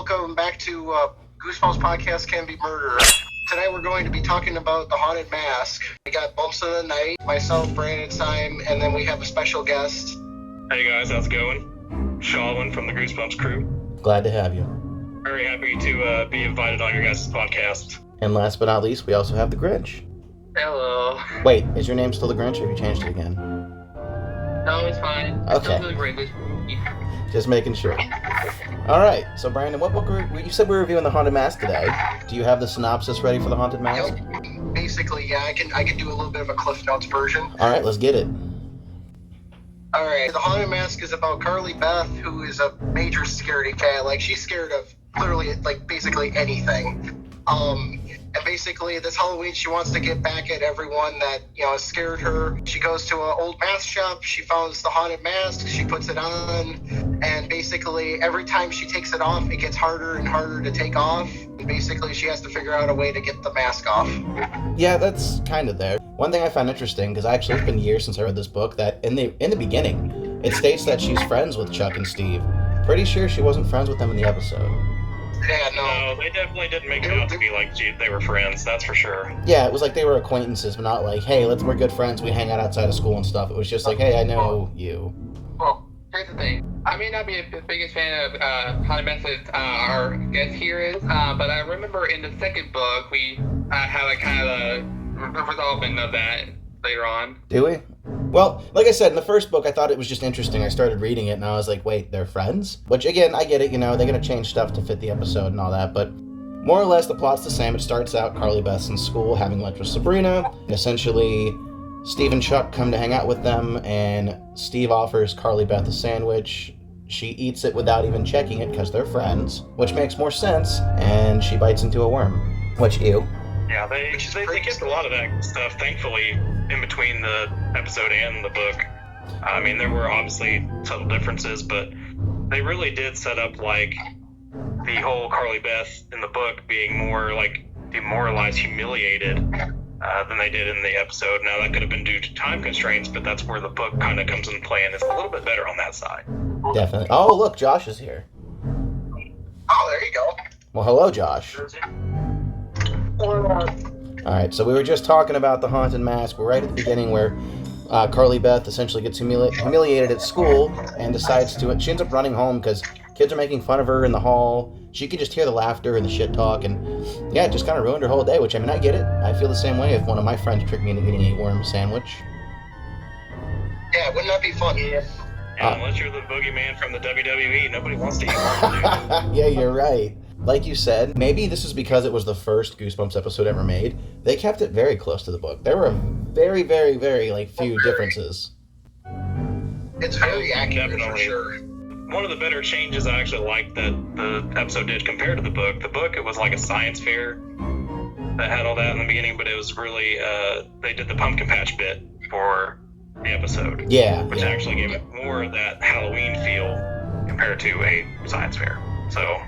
welcome back to Goosebumps Podcast Can Be Murder. Tonight we're going to be talking about the Haunted Mask. We got Bumps of the Night, myself, Brandon, Sime, and then we have a special guest. Hey guys, how's it going? Shawhain from the Goosebumps crew. Glad to have you. Very happy to be invited on your guys' podcast. And last but not least, we also have the Grinch. Hello. Wait, is your name still the Grinch or have you changed it again? No, it's fine. Okay. Still doing great. Just making sure. Alright, so Brandon, what book you said we were reviewing The Haunted Mask today. Do you have the synopsis ready for The Haunted Mask? Yep. Basically, yeah, I can do a little bit of a Cliff Notes version. Alright, let's get it. Alright, The Haunted Mask is about Carly Beth, who is a major scaredy cat. Like, she's scared of literally, like, basically anything. And basically, this Halloween, she wants to get back at everyone that, scared her. She goes to an old mask shop. She finds the haunted mask. She puts it on. And basically, every time she takes it off, it gets harder and harder to take off. And basically, she has to figure out a way to get the mask off. Yeah, that's kind of there. One thing I found interesting, because actually it's been years since I read this book, that in the beginning, it states that she's friends with Chuck and Steve. Pretty sure she wasn't friends with them in the episode. Yeah, no. No, they definitely didn't make it out to be like they were friends, that's for sure. Yeah, it was like they were acquaintances, but not like, hey, we're good friends, we hang out outside of school and stuff. It was just like, hey, I know you. Well, here's the thing. I may not be the biggest fan of Haunted Mask that our guest here is, but I remember in the second book, we had like kind of a resolvement of that later on. Do we? Well, like I said, in the first book, I thought it was just interesting. I started reading it, and I was like, wait, they're friends? Which, again, I get it, they're going to change stuff to fit the episode and all that, but more or less, the plot's the same. It starts out Carly Beth's in school having lunch with Sabrina, and essentially, Steve and Chuck come to hang out with them, and Steve offers Carly Beth a sandwich. She eats it without even checking it because they're friends, which makes more sense, and she bites into a worm. Which, ew. Yeah, they get a lot of that stuff, thankfully, in between the episode and the book. I mean, there were obviously subtle differences, but they really did set up, like, the whole Carly Beth in the book being more, like, demoralized, humiliated than they did in the episode. Now, that could have been due to time constraints, but that's where the book kind of comes into play, and it's a little bit better on that side. Definitely. Oh, look, Josh is here. Oh, there you go. Well, hello, Josh. Alright, so we were just talking about the Haunted Mask. We're right at the beginning where Carly Beth essentially gets humiliated at school and decides to... She ends up running home because kids are making fun of her in the hall. She could just hear the laughter and the shit talk, and yeah, it just kind of ruined her whole day, which, I mean, I get it. I feel the same way if one of my friends tricked me into eating a worm sandwich. Yeah, wouldn't that be fun? Yeah, unless you're the boogeyman from the WWE, nobody wants to eat worm, dude. Yeah, you're right. Like you said, maybe this is because it was the first Goosebumps episode ever made. They kept it very close to the book. There were very, very, very, few differences. It's very accurate, Definitely. for sure. One of the better changes I actually liked that the episode did compared to the book, it was like a science fair that had all that in the beginning, but it was really, they did the pumpkin patch bit for the episode. Yeah. Which actually gave it more of that Halloween feel compared to a science fair. So...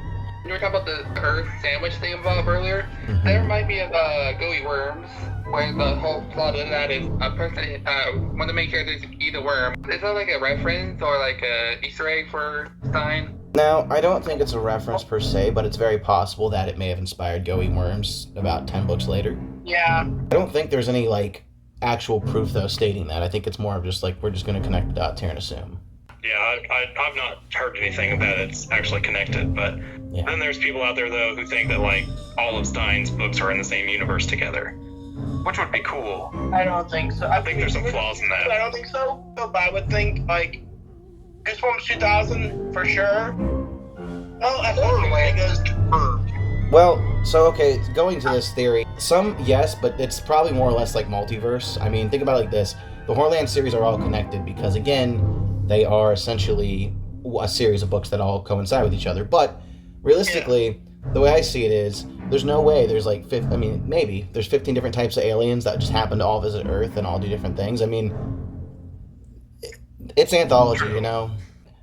You were talking about the Earth sandwich thing about earlier. Mm-hmm. That reminded me of Gooey Worms, where the whole plot of that is a person, one of the main characters eat a worm. Is that like a reference or like a Easter egg for Stein? Now, I don't think it's a reference per se, but it's very possible that it may have inspired Gooey Worms about 10 books later. Yeah. I don't think there's any, actual proof, though, stating that. I think it's more of just, we're just going to connect the dots here and assume. Yeah, I've not heard anything that it's actually connected, but yeah. Then there's people out there, though, who think that, all of Stein's books are in the same universe together, which would be cool. I don't think so. I think there's some flaws in that. I don't think so, but I would think, Goosebumps 2000, for sure. Well, I think Well, so, okay, going to this theory, some, yes, but it's probably more or less like multiverse. I mean, think about it like this. The Horrorland series are all connected because, again, they are essentially a series of books that all coincide with each other. But realistically, the way I see it is, there's no way there's maybe there's 15 different types of aliens that just happen to all visit Earth and all do different things. I mean, it's anthology,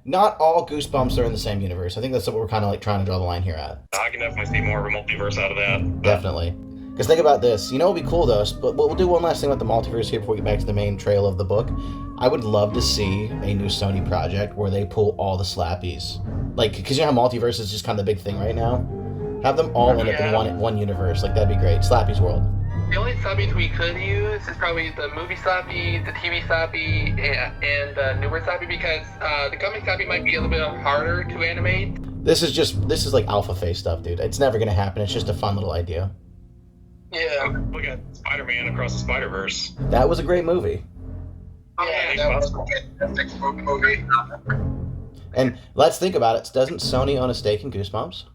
Not all Goosebumps are in the same universe. I think that's what we're kind of trying to draw the line here at. I can definitely see more of a multiverse out of that. Definitely. Because think about this. What would be cool, though, but we'll do one last thing about the multiverse here before we get back to the main trail of the book. I would love to see a new Sony project where they pull all the Slappies like, because you know how multiverse is just kind of the big thing right now. Have them all end up in one universe. Like, that'd be great. Slappy's world. The only Slappies we could use is probably the movie Slappy, the TV Slappy, and the newer Slappy, because the comic Slappy might be a little bit harder to animate. This is like alpha phase stuff, dude. It's never gonna happen. It's just a fun little idea. Yeah. Look at Spider-Man Across the Spider-Verse. That was a great movie. Yeah, That was a fantastic movie. And let's think about it. Doesn't Sony own a stake in Goosebumps?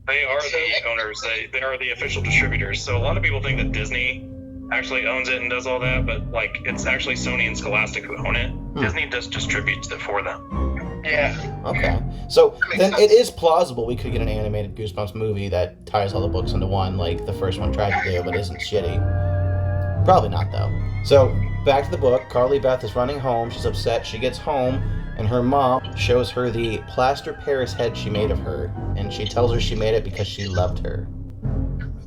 They are the owners. They are the official distributors. So a lot of people think that Disney actually owns it and does all that, but like it's actually Sony and Scholastic who own it. Disney just distributes it for them. Yeah. Okay. So then sense. it is plausible we could get an animated Goosebumps movie that ties all the books into one, like the first one tried to do, but isn't shitty. Probably not, though. So, back to the book. Carly Beth is running home. She's upset. She gets home, and her mom shows her the plaster Paris head she made of her, and she tells her she made it because she loved her.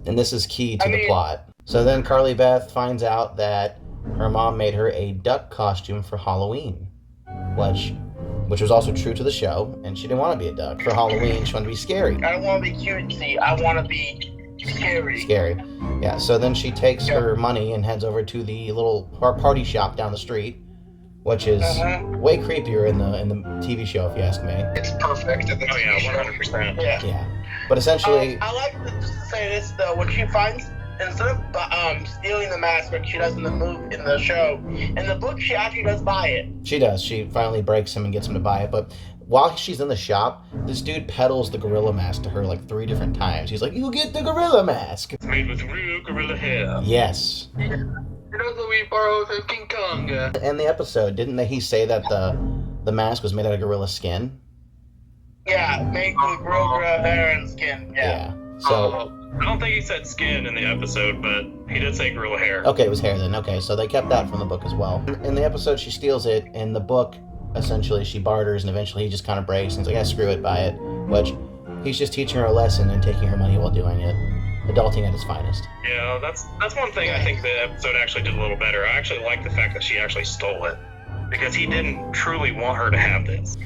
And this is key to the plot. So then Carly Beth finds out that her mom made her a duck costume for Halloween, which was also true to the show, and she didn't want to be a duck. For Halloween, she wanted to be scary. I don't want to be cutesy. I want to be scary. Scary. Yeah, so then she takes her money and heads over to the little party shop down the street, which is way creepier in the TV show, if you ask me. It's perfect. In the Oh yeah, TV show. 100%. Yeah. Yeah. But essentially, I like to just say this though. When she finds, instead of stealing the mask like she does in the show, in the book she actually does buy it. she does. She finally breaks him and gets him to buy it. But while she's in the shop, this dude peddles the gorilla mask to her like 3 different times. He's like, "You get the gorilla mask." It's made with real gorilla hair. Yes. You know that we borrowed from King Kong. In the episode, didn't he say that the mask was made out of gorilla skin? Yeah, make with real hair and skin. Yeah. So, I don't think he said skin in the episode, but he did say gorilla hair. okay, it was hair then. Okay, so they kept that from the book as well. In the episode, she steals it. In the book, essentially, she barters, and eventually he just kind of breaks, and he's like, screw it, buy it. Which, he's just teaching her a lesson and taking her money while doing it. Adulting at its finest. Yeah, that's one thing I think the episode actually did a little better. I actually like the fact that she actually stole it, because he didn't truly want her to have this.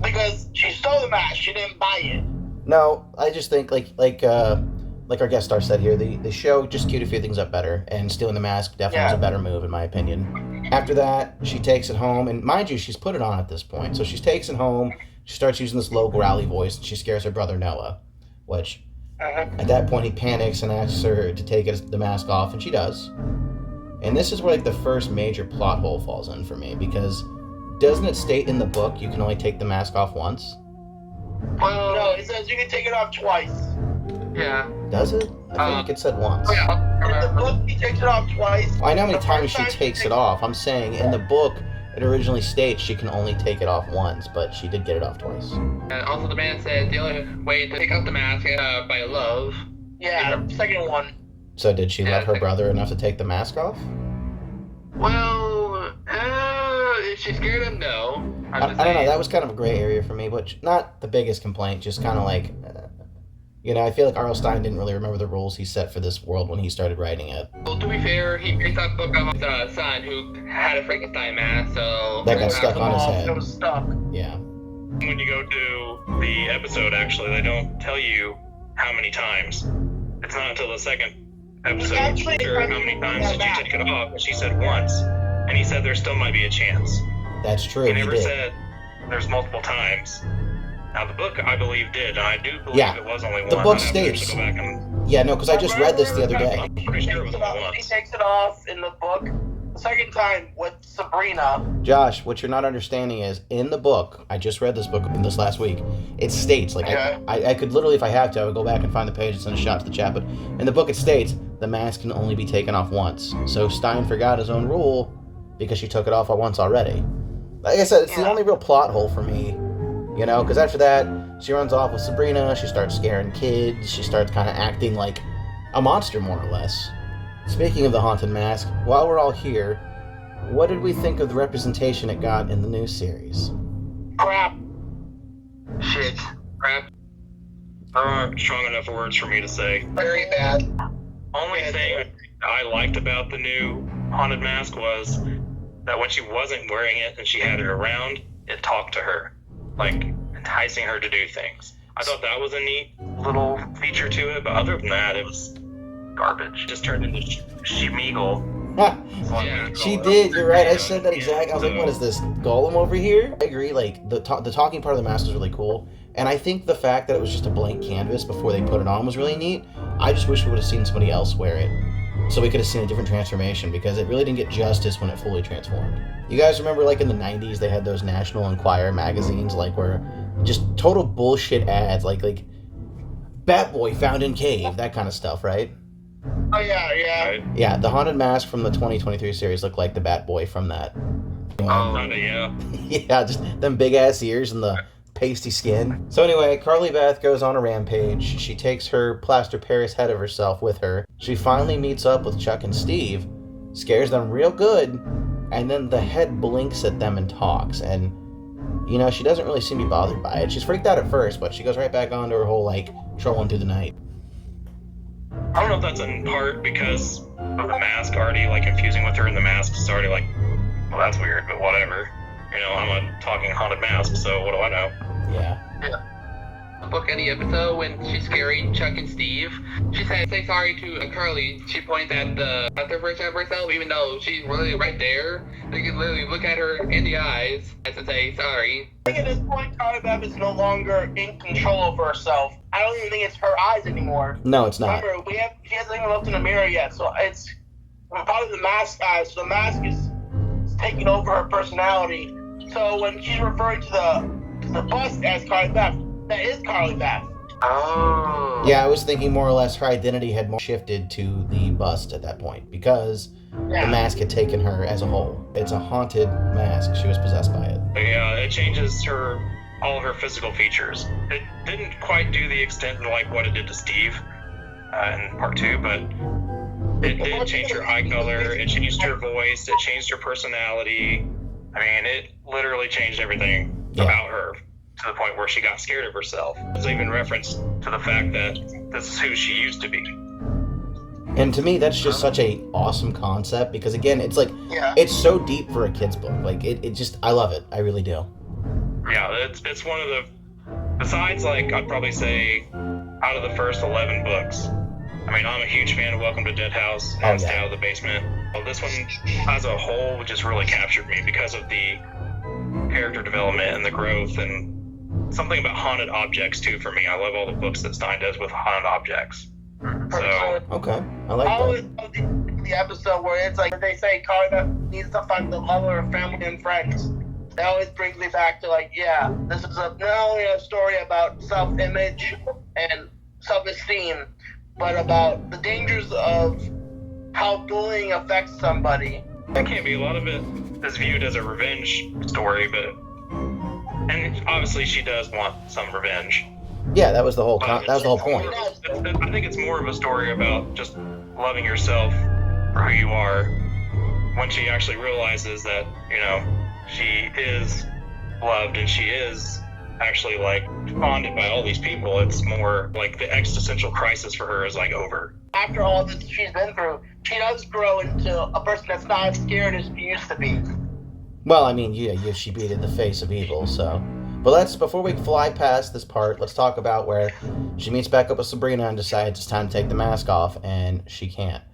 Because she stole the mask, she didn't buy it. No, I just think, like our guest star said here, the show just queued a few things up better, and stealing the mask definitely was a better move, in my opinion. After that, she takes it home, and mind you, she's put it on at this point. So she takes it home, she starts using this low growly voice, and she scares her brother Noah, which, at that point, he panics and asks her to take the mask off, and she does. And this is where, like, the first major plot hole falls in for me, because doesn't it state in the book you can only take the mask off once? Well, No, it says you can take it off twice. yeah. Does it? I think it said once. Oh, yeah. In the book, he takes it off twice. I know how many The times first she time takes it off. I'm saying in the book, it originally states she can only take it off once, but she did get it off twice. And also, the man said the only way to take off the mask is by love. Yeah, the second one. So did she love her okay. brother enough to take the mask off? Well, if she scared him, no. I don't know. That was kind of a gray area for me, but not the biggest complaint. Just kind of like, I feel like R.L. Stine didn't really remember the rules he set for this world when he started writing it. Well, to be fair, he based that book on his son who had a Frankenstein mask, so... That got stuck on his It head. was stuck. Yeah. When you go to the episode, actually, they don't tell you how many times. It's not until the second episode. Actually, Sure, how many times did you take it off? And she said once. And he said there still might be a chance. That's true. He He never did. said there's multiple times. Now the book, I believe, did, and I do believe Yeah. it was only one. The book I'd have to states- actually go back and Yeah, no, because I just read this the other day. I'm pretty sure it was only He once. takes it off in the book. The second time with Sabrina. Josh, what you're not understanding is, in the book, I just read this book this last week, it states, like, Okay. I could literally, if I have to, I would go back and find the page and send a shot to the chat, but in the book it states, the mask can only be taken off once. So Stein forgot his own rule because she took it off at once already. Like I said, it's the Yeah. only real plot hole for me, because after that, she runs off with Sabrina, she starts scaring kids, she starts kind of acting like a monster, more or less. Speaking of the haunted mask, while we're all here, what did we think of the representation it got in the new series? Crap. Shit. Crap. There aren't strong enough words for me to say. Very bad. Only thing I liked about the new haunted mask was that when she wasn't wearing it and she had it around, it talked to her. like enticing her to do things. I thought that was a neat little feature to it, but other than that, it was garbage. Just turned into Shemeagle. Yeah. She did, you're right. I said that exact. I was like, what is this, Golem over here? I agree, like, the talking part of the mask was really cool. And I think the fact that it was just a blank canvas before they put it on was really neat. I just wish we would have seen somebody else wear it, so we could have seen a different transformation, because it really didn't get justice when it fully transformed. You guys remember, like, in the 90s, they had those National Enquirer magazines, like, where just total bullshit ads, like Batboy found in cave, that kind of stuff, right? Oh, yeah. Yeah, the Haunted Mask from the 2023 series looked like the Batboy from that. Yeah. Yeah, just them big-ass ears and the pasty skin. So anyway, Carly Beth goes on a rampage. She takes her plaster Paris head of herself with her. She finally meets up with Chuck and Steve, scares them real good, and then the head blinks at them and talks. And, you know, she doesn't really seem to be bothered by it. She's freaked out at first, but she goes right back on to her whole, like, trolling through the night. I don't know if that's in part because of the mask already, like, infusing with her, and the mask is already like, well, that's weird, but whatever. You know, I'm a talking haunted mask, so what do I know? Yeah. Book any episode when she's scaring Chuck and Steve, she said, say sorry to Carly. She points at the other version of herself, even though she's really right there. They can literally look at her in the eyes and say sorry. I think at this point, Carly Beth is no longer in control of herself. I don't even think it's her eyes anymore. No, it's not. Remember, she hasn't even looked in the mirror yet, so it's probably the mask eyes. So the mask is taking over her personality. So when she's referring to the bust as Carly Beth, that is Carly Beth. Oh. Yeah, I was thinking more or less her identity had more shifted to the bust at that point, because the mask had taken her as a whole. It's a haunted mask. She was possessed by it. Yeah, it changes all of her physical features. It didn't quite do the extent of like what it did to Steve in part 2, but it did change her eye color, it changed her voice, it changed her personality. I mean, it literally changed everything about her, to the point where she got scared of herself. There's even reference to the fact that this is who she used to be. And to me, that's just such a awesome concept, because again, it's like, it's so deep for a kid's book. Like, it just, I love it. I really do. Yeah, it's one of the, besides, like, I'd probably say, out of the first 11 books, I mean, I'm a huge fan of Welcome to Dead House and Stay Out of the Basement. Well, this one, as a whole, just really captured me because of the character development and the growth, and something about haunted objects, too, for me. I love all the books that Stein does with haunted objects. So, okay, I like I always that. love the episode where it's like they say Carly Beth needs to find the love of her family and friends. That always brings me back to like, this is not only a story about self-image and self-esteem, but about the dangers of how bullying affects somebody. it can't be. A lot of it is viewed as a revenge story, and obviously she does want some revenge. Yeah, that was the whole point. I think it's more of a story about just loving yourself for who you are. When she actually realizes that, you know, she is loved and she is actually like bonded by all these people, it's more like the existential crisis for her is like over. After all that she's been through, she does grow into a person that's not as scared as she used to be. Well, I mean, she beat in the face of evil, so. But before we fly past this part, let's talk about where she meets back up with Sabrina and decides it's time to take the mask off, and she can't.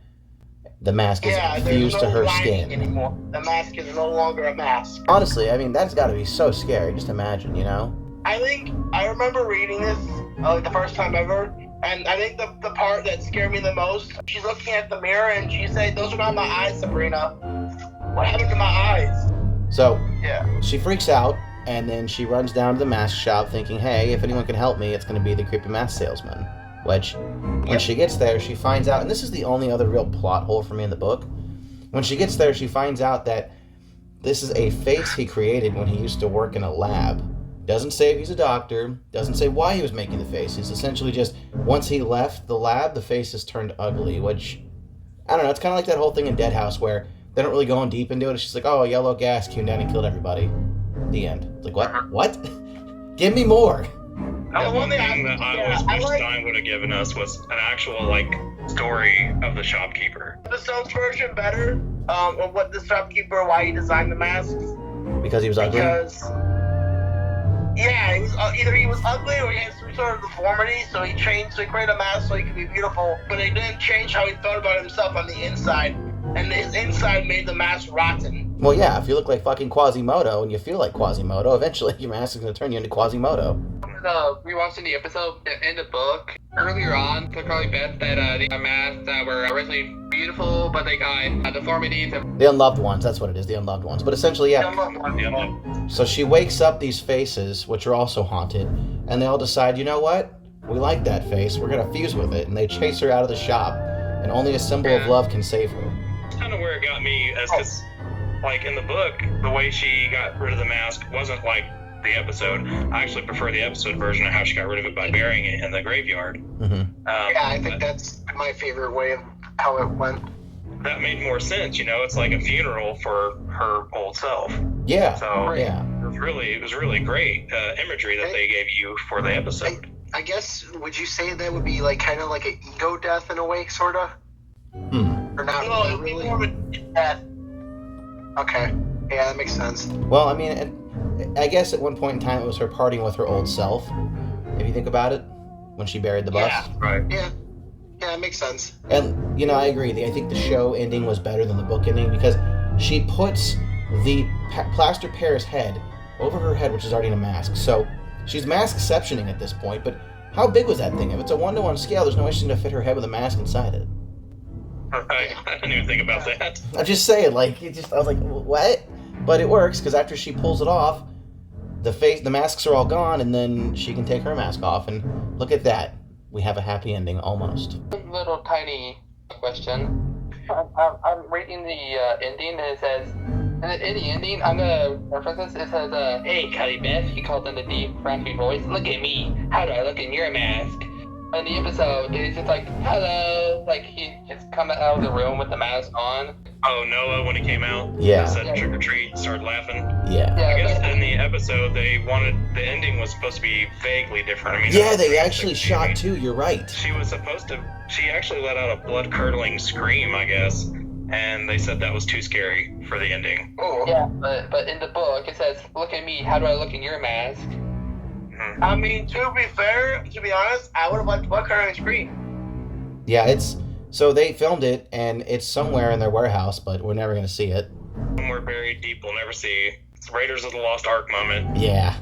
The mask is fused to her skin. Anymore. The mask is no longer a mask. Honestly, I mean, that's got to be so scary. Just imagine, you know? I remember reading this the first time ever, and I think the part that scared me the most, she's looking at the mirror and she said, "Those are not my eyes, Sabrina. What happened to my eyes?" So, she freaks out, and then she runs down to the mask shop thinking, hey, if anyone can help me, it's going to be the creepy mask salesman. Which, when she gets there, she finds out, and this is the only other real plot hole for me in the book. When she gets there, she finds out that this is a face he created when he used to work in a lab. Doesn't say if he's a doctor, doesn't say why he was making the face. It's essentially just, once he left the lab, the face has turned ugly, which, I don't know, it's kind of like that whole thing in Dead House where they don't really go in deep into it. It's just like, oh, yellow gas came down and killed everybody. The end. It's like, what? What? Give me more. The one thing that I always wish Stein would have given us was an actual, like, story of the shopkeeper. The Stones version better of what the shopkeeper, why he designed the masks. Because he was ugly? Because Yeah, either he was ugly or he had some sort of deformity, so he changed to create a mask so he could be beautiful. But it didn't change how he thought about himself on the inside, and his inside made the mask rotten. Well, yeah, if you look like fucking Quasimodo and you feel like Quasimodo, eventually your mask is going to turn you into Quasimodo. Rewatching the episode in the book earlier on, the Carly Beth that the masks that were originally beautiful, but they got deformities. The unloved ones, that's what it is, the unloved ones. But essentially, yeah. So she wakes up these faces, which are also haunted, and they all decide, you know what? We like that face, we're going to fuse with it. And they chase her out of the shop, and only a symbol of love can save her. That's kind of where it got me, as because, like, in the book, the way she got rid of the mask wasn't like the episode. I actually prefer the episode version of how she got rid of it by burying it in the graveyard. Mm-hmm. Yeah, I think that's my favorite way of how it went. That made more sense, you know. It's like a funeral for her old self. Yeah. So yeah. It was really great imagery that they gave you for the episode. I guess, would you say that would be like kind of like an ego death in a way, sort of? Or not No, really? more of a death. Okay. Yeah, that makes sense. Well, I mean, I guess at one point in time it was her parting with her old self, if you think about it, when she buried the bus. Yeah. Right. Yeah, it makes sense. And, you know, I agree. I think the show ending was better than the book ending because she puts the plaster Pear's head over her head, which is already in a mask. So she's mask-exceptioning at this point, but how big was that thing? If it's a 1-to-1 scale, there's no way she's going to fit her head with a mask inside it. Right. I didn't even think about that. I'm just saying, like, I was like, what? But it works, because after she pulls it off, the masks are all gone, and then she can take her mask off, and look at that. We have a happy ending, almost. Little tiny question. I'm reading the ending, and it says, in the ending, I'm gonna reference this. It says, "Hey, Carly Beth," he called in a deep, raspy voice. "Look at me. How do I look in your mask?" In the episode, it's just like, "Hello," like he just come out of the room with the mask on. Oh, Noah, when he came out, Yeah. said trick or treat, started laughing. Yeah. I guess in the episode, the ending was supposed to be vaguely different. I mean, Yeah, they actually shot too, you're right. She actually let out a blood-curdling scream, I guess, and they said that was too scary for the ending. Oh. Yeah, but in the book, it says, "Look at me. How do I look in your mask?" I mean, to be honest, I would have liked Buck her and Scream. Yeah, so they filmed it, and it's somewhere in their warehouse, but we're never going to see it. Somewhere buried deep, we'll never see. It's Raiders of the Lost Ark moment. Yeah.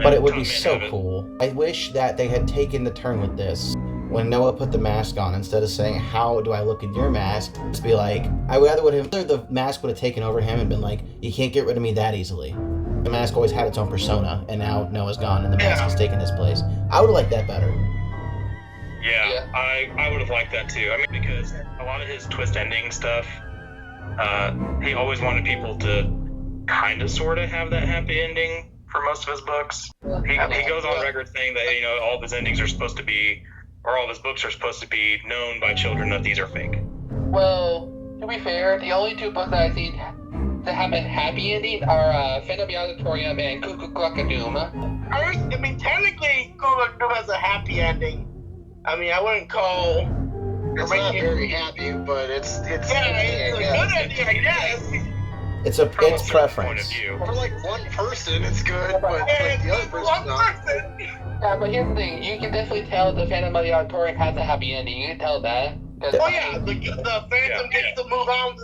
But it would be Top so man heaven. cool. I wish that they had taken the turn with this. When Noah put the mask on, instead of saying, "How do I look in your mask?" Just be like, the mask would have taken over him and been like, "You can't get rid of me that easily." The mask always had its own persona, and now Noah's gone, and the mask has taken his place. I would have liked that better. Yeah. I would have liked that too. I mean, because a lot of his twist ending stuff, he always wanted people to kind of sort of have that happy ending for most of his books. He goes on record saying that, you know, all of his endings are supposed to be, or all of his books are supposed to be known by children that these are fake. Well, to be fair, the only two books that I've seen that have a happy ending are Phantom of the Auditorium and Cuckoo Doom. I mean, technically, Doom has a happy ending. I mean, I wouldn't call. It's not very happy, but it's Yeah, it's a good ending, I guess. It's From a certain point of preference. view. for like one person, it's good, but like the other person's One not. person. Yeah, but here's the thing, you can definitely tell the Phantom of the Auditorium has a happy ending. You can tell that. Oh yeah, the Phantom gets to move on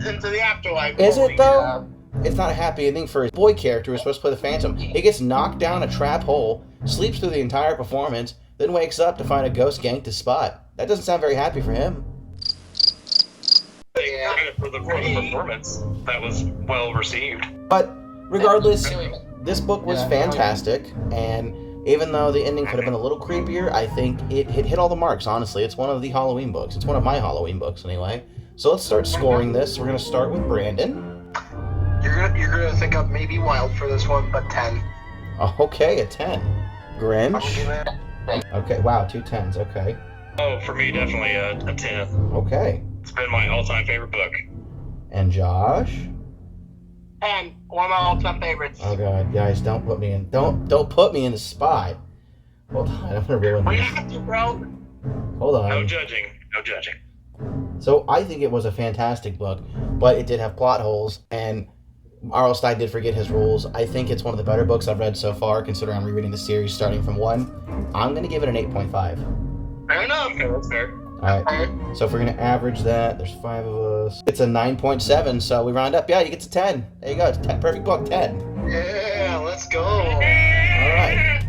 into the afterlife. Is it, though? Yeah. It's not a happy ending for his boy character who's supposed to play the Phantom. He gets knocked down a trap hole, sleeps through the entire performance, then wakes up to find a ghost ganked his spot. That doesn't sound very happy for him. Yeah. For the performance, that was well received. But regardless, Anyway, this book was Yeah. fantastic, and even though the ending could have been a little creepier, I think it hit all the marks, honestly. It's one of the Halloween books. It's one of my Halloween books, anyway. So let's start scoring this. We're going to start with Brandon. You're gonna think up maybe wild for this one, but 10. Okay, a 10. I'll give Grinch. it. Okay, wow, 2 10s. Okay. Oh, for me, definitely a 10. Okay. It's been my all-time favorite book. And Josh? And one of my all-time favorites. Oh god, guys, don't put me in. Don't put me in the spot. Hold on, I'm gonna ruin We this. have to, bro. Hold on. No judging. No judging. So I think it was a fantastic book, but it did have plot holes, and R.L. Stein did forget his rules. I think it's one of the better books I've read so far, considering I'm rereading the series starting from 1. I'm going to give it an 8.5. Fair enough. Okay, that's fair. All right. So if we're going to average that, there's 5 of us. It's a 9.7, so we round up. Yeah, you get to 10. There you go. It's 10. Perfect book, 10. Yeah, let's go. All right.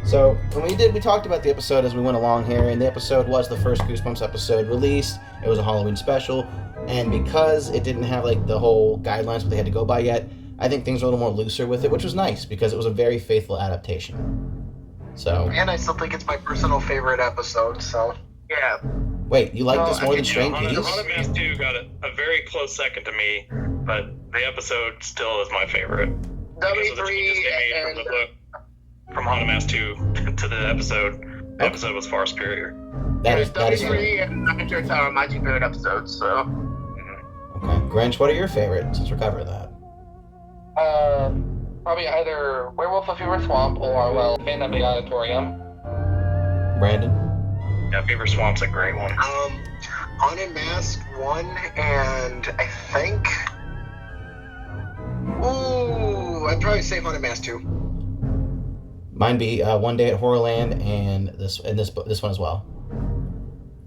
So when we talked about the episode as we went along here, and the episode was the first Goosebumps episode released. It was a Halloween special, and because it didn't have like the whole guidelines that they had to go by yet, I think things were a little more looser with it, which was nice because it was a very faithful adaptation. So. And I still think it's my personal favorite episode. So. Yeah. Wait, you like this more than Strain Keys? Haunted Mask 2 got a very close second to me, but the episode still is my favorite. Because of the changes they made from the book, from Haunted Mask 2 to the episode. The episode was far superior. That is W3 and Nine Church are my 2 favorite episodes, so. Okay. Grinch, what are your favorites, since we're covering that? Probably either Werewolf of Fever Swamp or, well, Phantom of the Auditorium. Brandon? Yeah, Fever Swamp's a great one. Haunted Mask 1, and I think... Ooh, I'd probably say Haunted Mask 2. Mine be One Day at Horrorland and this one as well.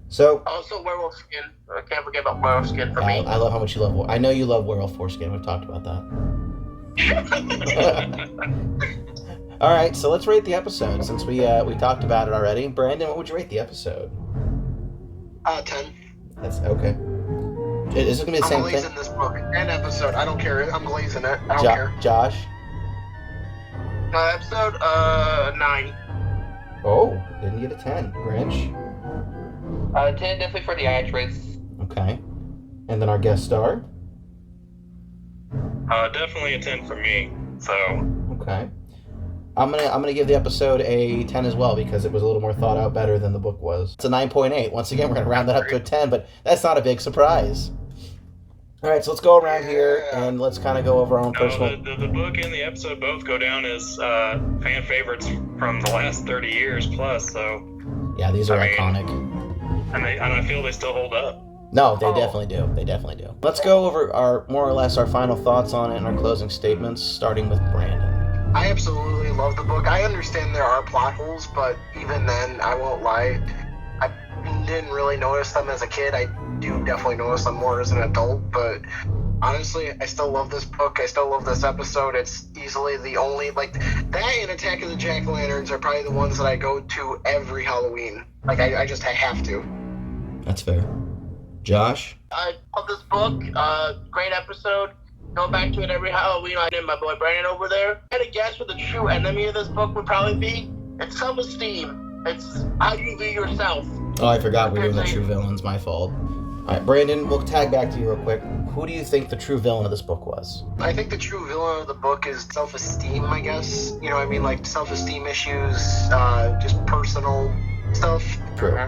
So Also, Werewolf Skin. I can't forget about Werewolf Skin for me. I love how much you love. I know you love Werewolf Foreskin. We've talked about that. All right, so let's rate the episode since we talked about it already. Brandon, what would you rate the episode? 10. That's okay. Is it gonna be the same I'm thing? glazing this book and episode. I don't care. I'm glazing it. I don't care. Josh. Episode 9. Oh, didn't get a 10. Grinch. 10 definitely for the actress. Okay. And then our guest star. Definitely a 10 for me. So. Okay. I'm gonna give the episode a 10 as well because it was a little more thought out, better than the book was. It's a 9.8. Once again, we're gonna round that up to a 10, but that's not a big surprise. All right, so let's go around here and let's kind of go over our own personal. The book and the episode both go down as fan favorites from the last 30 years plus. So. Yeah, these are iconic. And I feel they still hold up. No, they definitely do. They definitely do. Let's go over our more or less our final thoughts on it and our closing statements, starting with Brandon. I absolutely love the book. I understand there are plot holes, but even then, I won't lie. I didn't really notice them as a kid. I do definitely notice them more as an adult, but honestly, I still love this book. I still love this episode. It's easily the only, like, that and Attack of the Jack-O-Lanterns are probably the ones that I go to every Halloween. Like, I have to. That's fair. Josh? I love this book. Great episode. Go back to it every Halloween. I and my boy Brandon over there. I had a guess what the true enemy of this book would probably be. It's self-esteem. It's how you view yourself. Oh, I forgot we're doing the true villains. My fault. All right, Brandon, we'll tag back to you real quick. Who do you think the true villain of this book was? I think the true villain of the book is self-esteem, I guess. You know what I mean? Like, self-esteem issues, just personal stuff. True.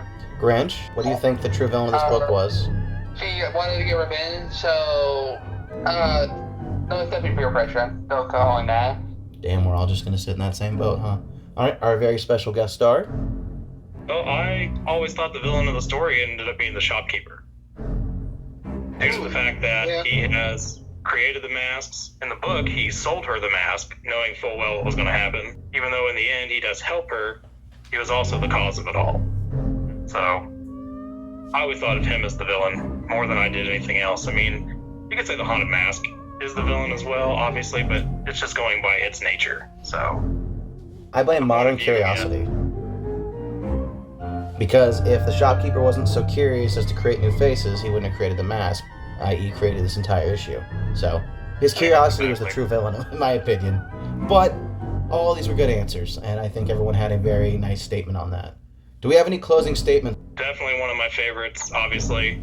Grinch, what do you think the true villain of this book was? She wanted to get revenge, so no, it's definitely peer pressure. They'll call it that. Damn, we're all just gonna sit in that same boat, huh? All right, our very special guest star. Well, I always thought the villain of the story ended up being the shopkeeper. Due to the fact that he has created the masks. In the book, he sold her the mask, knowing full well what was going to happen. Even though in the end he does help her, he was also the cause of it all. So, I always thought of him as the villain more than I did anything else. I mean, you could say the Haunted Mask is the villain as well, obviously, but it's just going by its nature. So, I blame modern curiosity. Because if the shopkeeper wasn't so curious as to create new faces, he wouldn't have created the mask, i.e. created this entire issue. So, his curiosity was the true villain, in my opinion. But, all these were good answers, and I think everyone had a very nice statement on that. Do we have any closing statements? Definitely one of my favorites, obviously.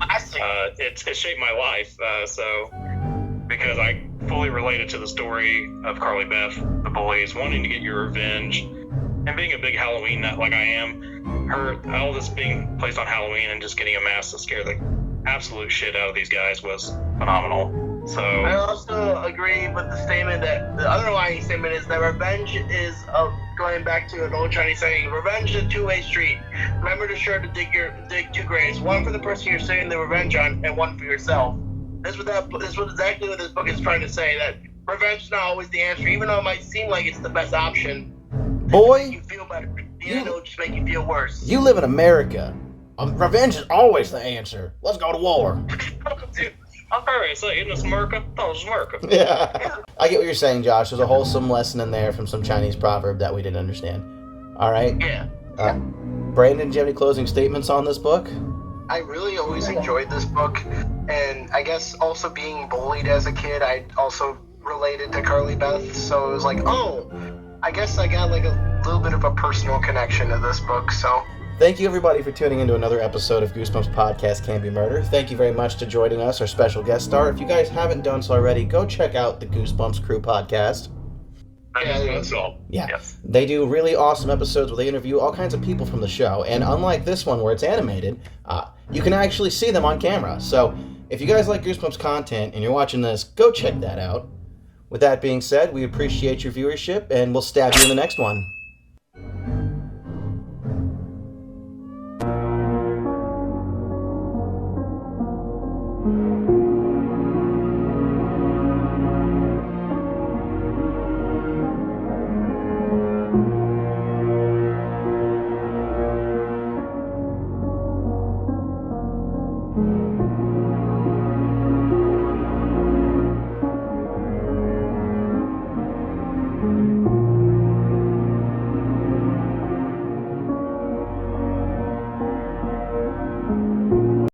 It shaped my life, because I fully related to the story of Carly Beth, the bullies, wanting to get your revenge, and being a big Halloween nut like I am, all this being placed on Halloween and just getting a mask to scare the absolute shit out of these guys was phenomenal. So I also agree with the statement that the underlying statement is that revenge is going back to an old Chinese saying, revenge is a two-way street. Remember to sure to dig two graves, one for the person you're saying the revenge on, and one for yourself. This is exactly what this book is trying to say, that revenge is not always the answer, even though it might seem like it's the best option. Boy, You feel better. It'll just make you feel worse. you live in America. Revenge is always the answer. Let's go to war. Dude, Alright, so in this America? That was America. Yeah. I get what you're saying, Josh. There's a wholesome lesson in there from some Chinese proverb that we didn't understand. All right. yeah. Brandon, do you have any closing statements on this book? I really always enjoyed this book, and I guess also being bullied as a kid, I also related to Carly Beth, so it was like, oh, I guess I got like a little bit of a personal connection to this book, so. Thank you, everybody, for tuning into another episode of Goosebumps Podcast Can Be Murder. Thank you very much to joining us, our special guest star. If you guys haven't done so already, go check out the Goosebumps Crew podcast. That's all. Yeah. Yes. They do really awesome episodes where they interview all kinds of people from the show. And unlike this one where it's animated, you can actually see them on camera. So if you guys like Goosebumps content and you're watching this, go check that out. With that being said, we appreciate your viewership, and we'll stab you in the next one.